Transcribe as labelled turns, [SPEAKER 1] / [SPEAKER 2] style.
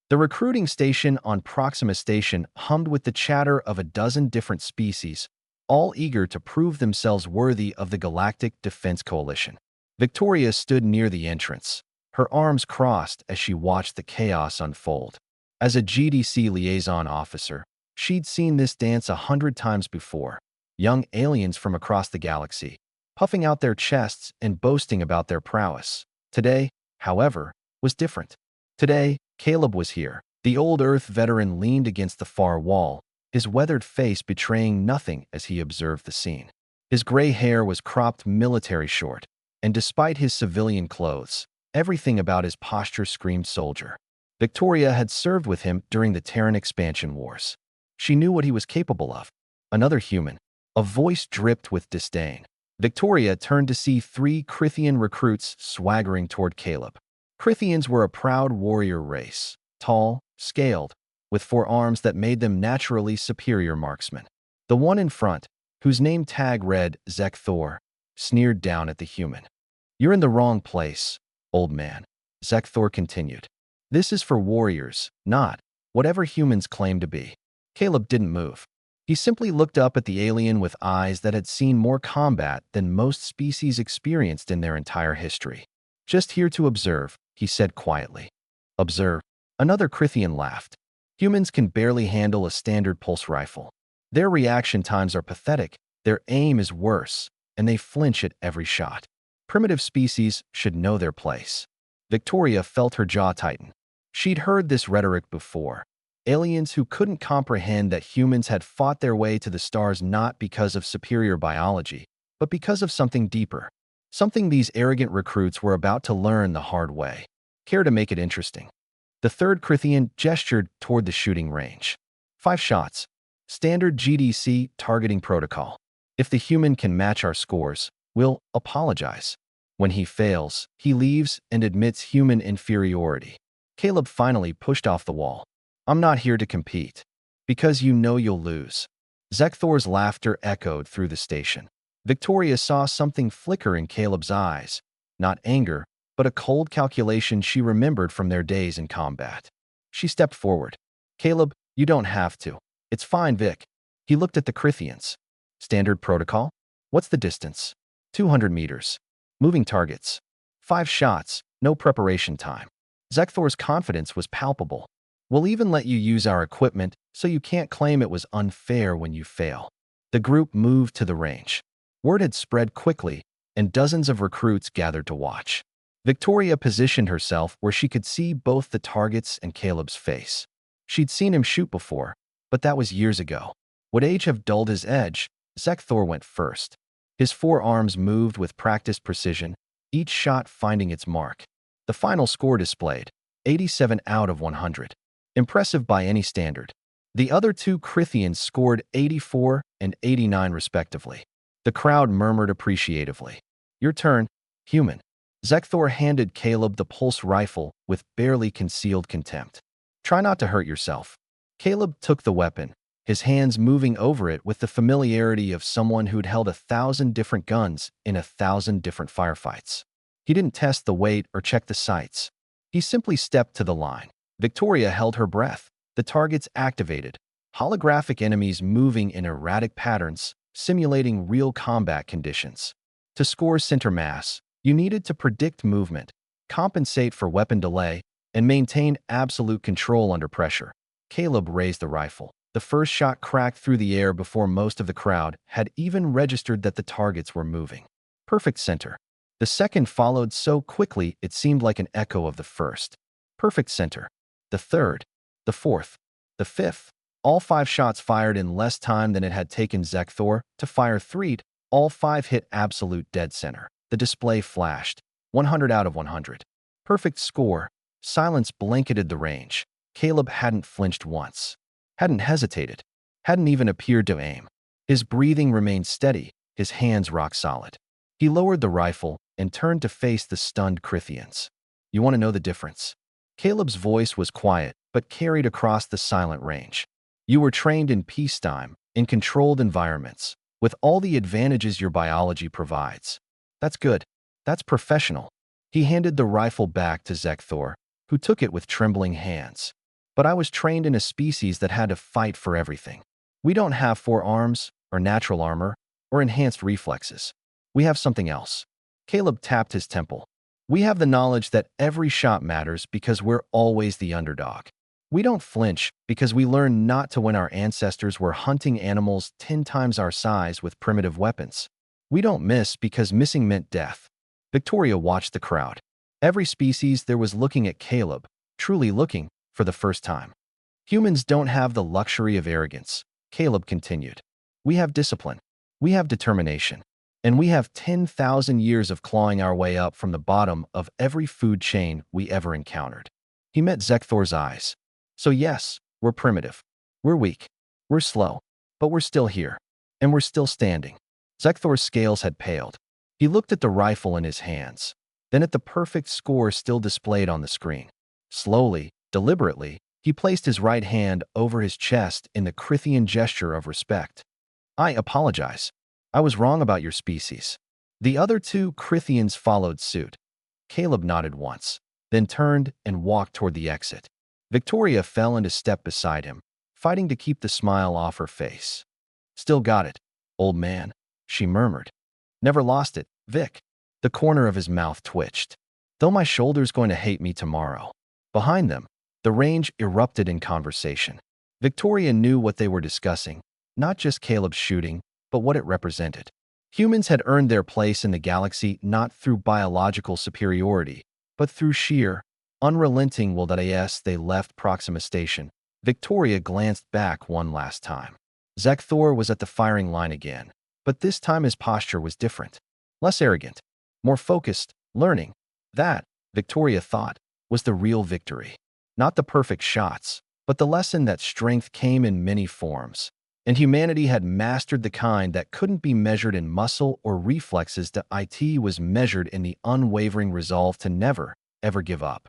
[SPEAKER 1] The recruiting station on Proxima Station hummed with the chatter of a dozen different species, all eager to prove themselves worthy of the Galactic Defense Coalition. Victoria stood near the entrance, her arms crossed as she watched the chaos unfold. As a GDC liaison officer, she'd seen this dance 100 times before. Young aliens from across the galaxy, puffing out their chests and boasting about their prowess. Today, however, was different. Today, Caleb was here. The old Earth veteran leaned against the far wall, his weathered face betraying nothing as he observed the scene. His gray hair was cropped military short, and despite his civilian clothes, everything about his posture screamed soldier. Victoria had served with him during the Terran expansion wars. She knew what he was capable of. Another human. A voice dripped with disdain. Victoria turned to see 3 Crithian recruits swaggering toward Caleb. Crithians were a proud warrior race, tall, scaled, with 4 arms that made them naturally superior marksmen. The one in front, whose name tag read Zekthor, sneered down at the human. "You're in the wrong place, old man," Zekthor continued. "This is for warriors, not whatever humans claim to be." Caleb didn't move. He simply looked up at the alien with eyes that had seen more combat than most species experienced in their entire history. "Just here to observe," he said quietly. "Observe?" Another Crithian laughed. "Humans can barely handle a standard pulse rifle. Their reaction times are pathetic, their aim is worse, and they flinch at every shot. Primitive species should know their place." Victoria felt her jaw tighten. She'd heard this rhetoric before. Aliens who couldn't comprehend that humans had fought their way to the stars not because of superior biology, but because of something deeper. Something these arrogant recruits were about to learn the hard way. Care to make it interesting? The third Crithian gestured toward the shooting range. 5 shots. Standard GDC targeting protocol. If the human can match our scores, we'll apologize. When he fails, he leaves and admits human inferiority. Caleb finally pushed off the wall. "I'm not here to compete. Because you know you'll lose." Zekthor's laughter echoed through the station. Victoria saw something flicker in Caleb's eyes. Not anger, but a cold calculation she remembered from their days in combat. She stepped forward. "Caleb, you don't have to. It's fine, Vic." He looked at the Crithians. "Standard protocol? What's the distance?" 200 meters. Moving targets. 5 shots, no preparation time. Zekthor's confidence was palpable. "We'll even let you use our equipment, so you can't claim it was unfair when you fail." The group moved to the range. Word had spread quickly, and dozens of recruits gathered to watch. Victoria positioned herself where she could see both the targets and Caleb's face. She'd seen him shoot before, but that was years ago. Would age have dulled his edge? Zekthor went first. His 4 arms moved with practiced precision, each shot finding its mark. The final score displayed, 87 out of 100. Impressive by any standard. The other 2 Crithians scored 84 and 89 respectively. The crowd murmured appreciatively. "Your turn, human." Zekthor handed Caleb the pulse rifle with barely concealed contempt. "Try not to hurt yourself." Caleb took the weapon, his hands moving over it with the familiarity of someone who'd held 1,000 different guns in 1,000 different firefights. He didn't test the weight or check the sights. He simply stepped to the line. Victoria held her breath. The targets activated, holographic enemies moving in erratic patterns, simulating real combat conditions. To score center mass, you needed to predict movement, compensate for weapon delay, and maintain absolute control under pressure. Caleb raised the rifle. The first shot cracked through the air before most of the crowd had even registered that the targets were moving. Perfect center. The second followed so quickly it seemed like an echo of the first. Perfect center. The third, the fourth, the fifth. All 5 shots fired in less time than it had taken Zekthor to fire 3. All 5 hit absolute dead center. The display flashed. 100 out of 100. Perfect score. Silence blanketed the range. Caleb hadn't flinched once. Hadn't hesitated. Hadn't even appeared to aim. His breathing remained steady, his hands rock solid. He lowered the rifle and turned to face the stunned Crithians. "You want to know the difference?" Caleb's voice was quiet, but carried across the silent range. "You were trained in peacetime, in controlled environments, with all the advantages your biology provides. That's good. That's professional." He handed the rifle back to Zekthor, who took it with trembling hands. But I was trained in a species that had to fight for everything. We don't have 4 arms, or natural armor, or enhanced reflexes. We have something else. Caleb tapped his temple. We have the knowledge that every shot matters because we're always the underdog. We don't flinch because we learned not to when our ancestors were hunting animals 10 times our size with primitive weapons. We don't miss because missing meant death. Victoria watched the crowd. Every species there was looking at Caleb, truly looking, for the first time. Humans don't have the luxury of arrogance, Caleb continued. We have discipline. We have determination. And we have 10,000 years of clawing our way up from the bottom of every food chain we ever encountered. He met Zekthor's eyes. So yes, we're primitive. We're weak. We're slow. But we're still here. And we're still standing. Zekthor's scales had paled. He looked at the rifle in his hands, then at the perfect score still displayed on the screen. Slowly, deliberately, he placed his right hand over his chest in the Crithian gesture of respect. I apologize. I was wrong about your species. The other 2 Crithians followed suit. Caleb nodded once, then turned and walked toward the exit. Victoria fell into step beside him, fighting to keep the smile off her face. Still got it, old man, she murmured. Never lost it, Vic. The corner of his mouth twitched. Though my shoulder's going to hate me tomorrow. Behind them, the range erupted in conversation. Victoria knew what they were discussing, not just Caleb's shooting, but what it represented. Humans had earned their place in the galaxy not through biological superiority, but through sheer, unrelenting will that as they left Proxima Station. Victoria glanced back one last time. Zekthor was at the firing line again, but this time his posture was different. Less arrogant, more focused, learning. That, Victoria thought, was the real victory. Not the perfect shots, but the lesson that strength came in many forms. And humanity had mastered the kind that couldn't be measured in muscle or reflexes. That it was measured in the unwavering resolve to never, ever give up.